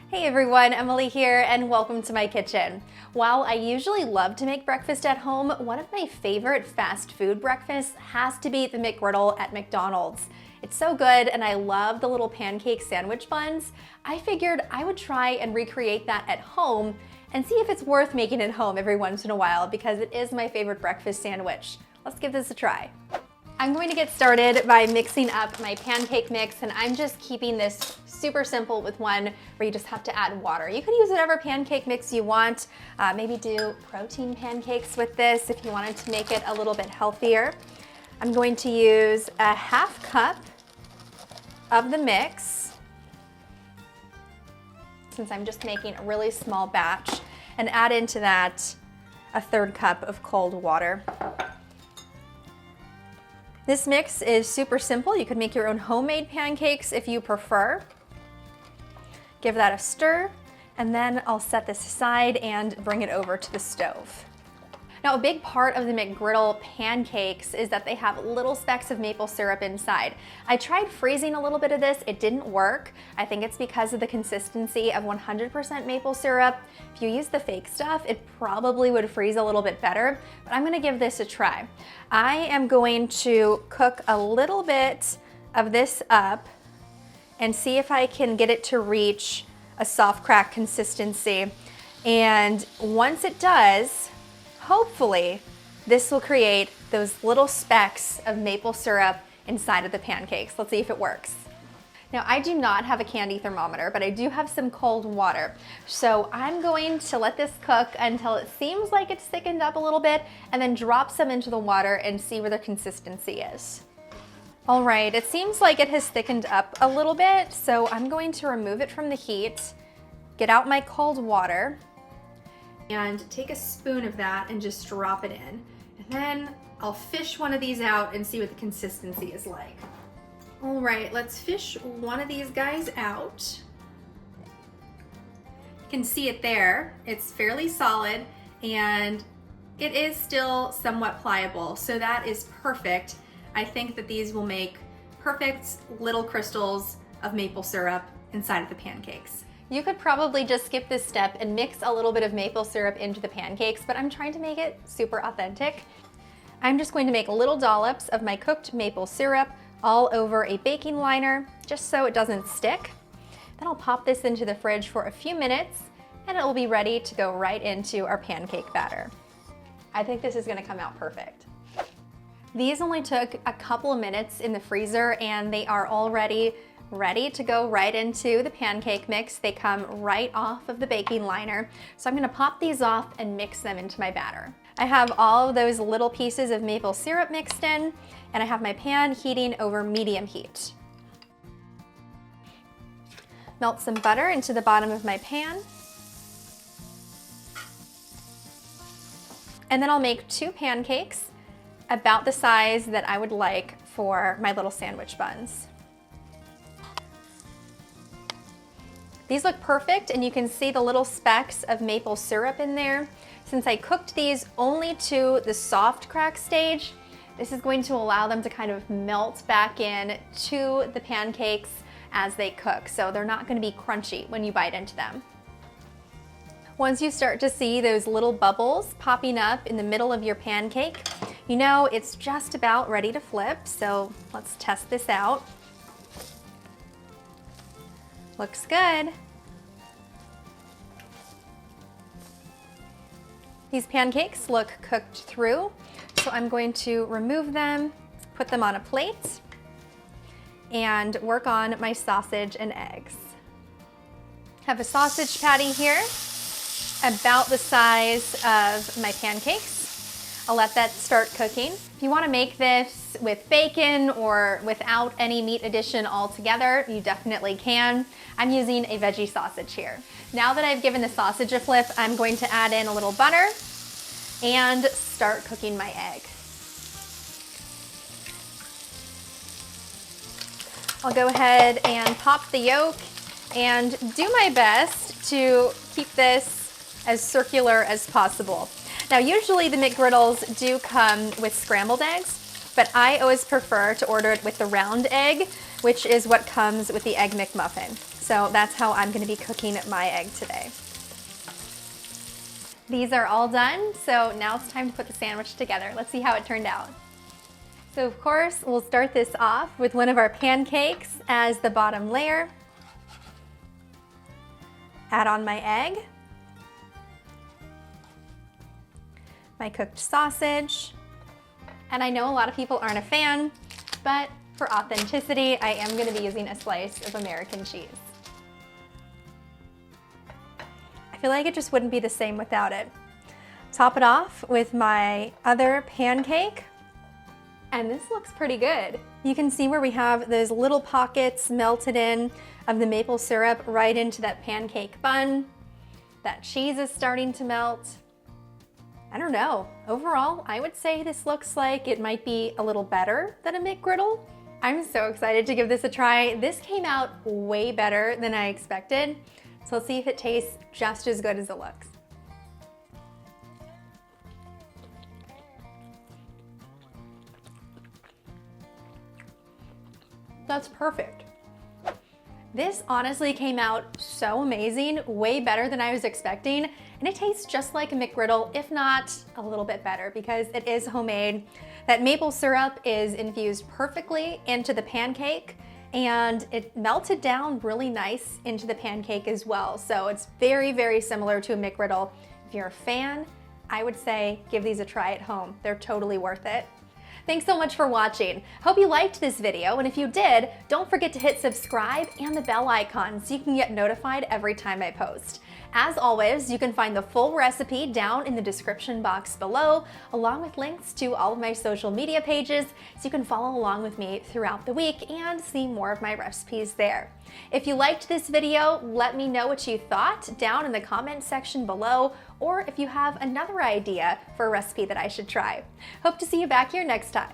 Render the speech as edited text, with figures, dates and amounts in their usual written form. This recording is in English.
Hey everyone, Emily here and welcome to my kitchen. While I usually love to make breakfast at home, one of my favorite fast food breakfasts has to be the McGriddle at McDonald's. It's so good and I love the little pancake sandwich buns. I figured I would try and recreate that at home and see if it's worth making at home every once in a while because it is my favorite breakfast sandwich. Let's give this a try. I'm going to get started by mixing up my pancake mix, and I'm just keeping this super simple with one where you just have to add water. You could use whatever pancake mix you want. Maybe do protein pancakes with this if you wanted to make it a little bit healthier. I'm going to use a half cup of the mix, since I'm just making a really small batch, and add into that a third cup of cold water. This mix is super simple. You could make your own homemade pancakes if you prefer. Give that a stir, and then I'll set this aside and bring it over to the stove. Now, a big part of the McGriddle pancakes is that they have little specks of maple syrup inside. I tried freezing a little bit of this, it didn't work. I think it's because of the consistency of 100% maple syrup. If you use the fake stuff, it probably would freeze a little bit better, but I'm gonna give this a try. I am going to cook a little bit of this up and see if I can get it to reach a soft crack consistency. And once it does, hopefully, this will create those little specks of maple syrup inside of the pancakes. Let's see if it works. Now, I do not have a candy thermometer, but I do have some cold water. So I'm going to let this cook until it seems like it's thickened up a little bit, and then drop some into the water and see where the consistency is. All right, it seems like it has thickened up a little bit, so I'm going to remove it from the heat, get out my cold water, and take a spoon of that and just drop it in. And then I'll fish one of these out and see what the consistency is like. All right, let's fish one of these guys out. You can see it there. It's fairly solid and it is still somewhat pliable, so that is perfect. I think that these will make perfect little crystals of maple syrup inside of the pancakes. You could probably just skip this step and mix a little bit of maple syrup into the pancakes, but I'm trying to make it super authentic. I'm just going to make little dollops of my cooked maple syrup all over a baking liner, just so it doesn't stick. Then I'll pop this into the fridge for a few minutes, and it will be ready to go right into our pancake batter. I think this is gonna come out perfect. These only took a couple of minutes in the freezer, and they are already ready to go right into the pancake mix. They come right off of the baking liner. So I'm gonna pop these off and mix them into my batter. I have all of those little pieces of maple syrup mixed in, and I have my pan heating over medium heat. Melt some butter into the bottom of my pan. And then I'll make 2 pancakes about the size that I would like for my little sandwich buns. These look perfect, and you can see the little specks of maple syrup in there. Since I cooked these only to the soft crack stage, this is going to allow them to kind of melt back in to the pancakes as they cook, so they're not going to be crunchy when you bite into them. Once you start to see those little bubbles popping up in the middle of your pancake, you know it's just about ready to flip, so let's test this out. Looks good. These pancakes look cooked through, so I'm going to remove them, put them on a plate, and work on my sausage and eggs. Have a sausage patty here, about the size of my pancakes. I'll let that start cooking. If you want to make this with bacon or without any meat addition altogether, you definitely can. I'm using a veggie sausage here. Now that I've given the sausage a flip, I'm going to add in a little butter and start cooking my egg. I'll go ahead and pop the yolk and do my best to keep this as circular as possible. Now, usually the McGriddles do come with scrambled eggs, but I always prefer to order it with the round egg, which is what comes with the Egg McMuffin. So that's how I'm gonna be cooking my egg today. These are all done, so now it's time to put the sandwich together. Let's see how it turned out. So of course, we'll start this off with one of our pancakes as the bottom layer. Add on my egg, my cooked sausage, and I know a lot of people aren't a fan, but for authenticity, I am gonna be using a slice of American cheese. I feel like it just wouldn't be the same without it. Top it off with my other pancake, and this looks pretty good. You can see where we have those little pockets melted in of the maple syrup right into that pancake bun. That cheese is starting to melt. I don't know. Overall, I would say this looks like it might be a little better than a McGriddle. I'm so excited to give this a try. This came out way better than I expected. So let's see if it tastes just as good as it looks. That's perfect. This honestly came out so amazing, way better than I was expecting, and it tastes just like a McGriddle, if not a little bit better because it is homemade. That maple syrup is infused perfectly into the pancake, and it melted down really nice into the pancake as well. So it's very, very similar to a McGriddle. If you're a fan, I would say give these a try at home. They're totally worth it. Thanks so much for watching. Hope you liked this video, and if you did, don't forget to hit subscribe and the bell icon so you can get notified every time I post. As always, you can find the full recipe down in the description box below, along with links to all of my social media pages so you can follow along with me throughout the week and see more of my recipes there. If you liked this video, let me know what you thought down in the comment section below, or if you have another idea for a recipe that I should try. Hope to see you back here next time.